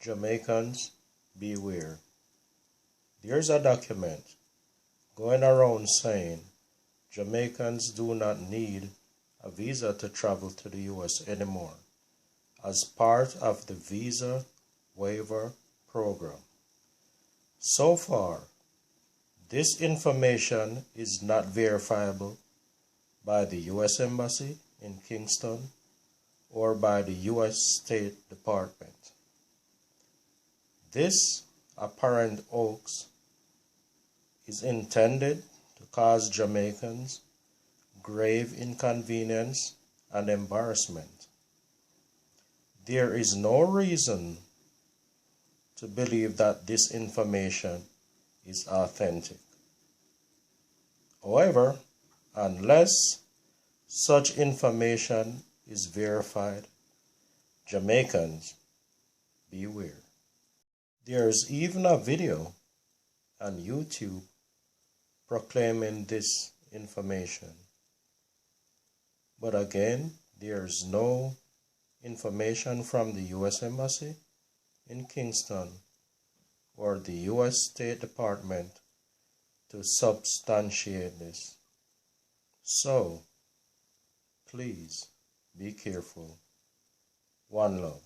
Jamaicans, beware. There's a document going around saying Jamaicans do not need a visa to travel to the US anymore as part of the visa waiver program. So far, this information is not verifiable by the US Embassy in Kingston or by the US State Department. This apparent hoax is intended to cause Jamaicans grave inconvenience and embarrassment. There is no reason to believe that this information is authentic. However, unless such information is verified, Jamaicans, beware. There's even a video on YouTube proclaiming this information. But again, there's no information from the US Embassy in Kingston or the US State Department to substantiate this. So, please be careful. One love.